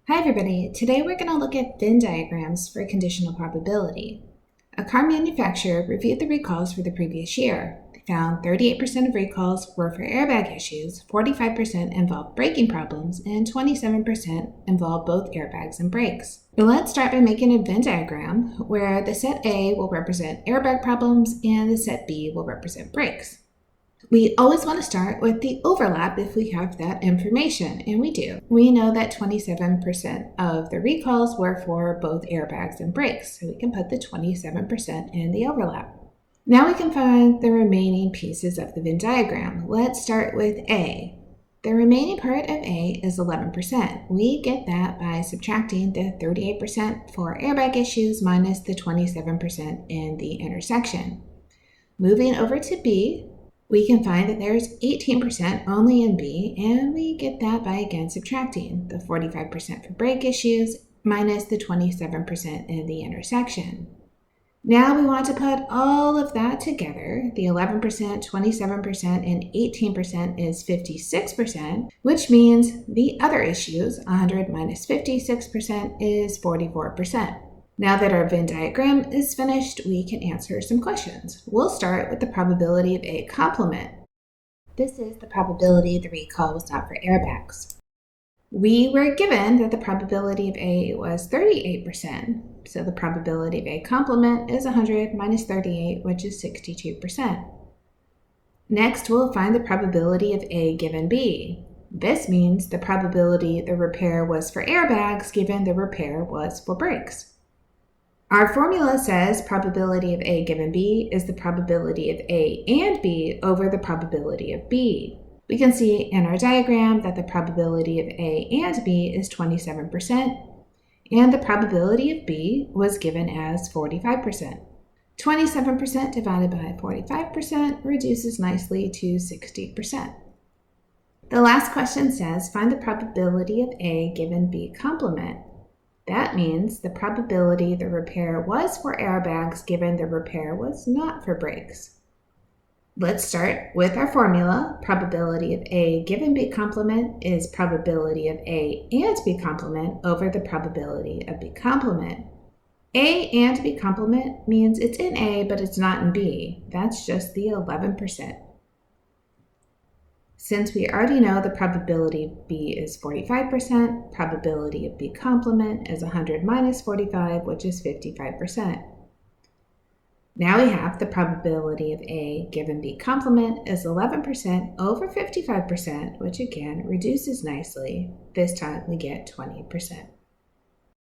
Hi everybody, today we're going to look at Venn diagrams for conditional probability. A car manufacturer reviewed the recalls for the previous year. They found 38% of recalls were for airbag issues, 45% involved braking problems, and 27% involved both airbags and brakes. Let's start by making a Venn diagram where the set A will represent airbag problems and the set B will represent brakes. We always want to start with the overlap if we have that information, and we do. We know that 27% of the recalls were for both airbags and brakes, so we can put the 27% in the overlap. Now we can find the remaining pieces of the Venn diagram. Let's start with A. The remaining part of A is 11%. We get that by subtracting the 38% for airbag issues minus the 27% in the intersection. Moving over to B, we can find that there's 18% only in B, and we get that by again subtracting the 45% for brake issues minus the 27% in the intersection. Now we want to put all of that together. The 11%, 27%, and 18% is 56%, which means the other issues, 100 minus 56%, is 44%. Now that our Venn diagram is finished, we can answer some questions. We'll start with the probability of A complement. This is the probability the recall was not for airbags. We were given that the probability of A was 38%, so the probability of A complement is 100 minus 38, which is 62%. Next, we'll find the probability of A given B. This means the probability the repair was for airbags given the repair was for brakes. Our formula says probability of A given B is the probability of A and B over the probability of B. We can see in our diagram that the probability of A and B is 27%, and the probability of B was given as 45%. 27% divided by 45% reduces nicely to 60%. The last question says, find the probability of A given B complement. That means the probability the repair was for airbags given the repair was not for brakes. Let's start with our formula. Probability of A given B complement is probability of A and B complement over the probability of B complement. A and B complement means it's in A but it's not in B. That's just the 11%. Since we already know the probability of B is 45%, probability of B complement is 100 minus 45, which is 55%. Now we have the probability of A given B complement is 11% over 55%, which again reduces nicely. This time we get 20%.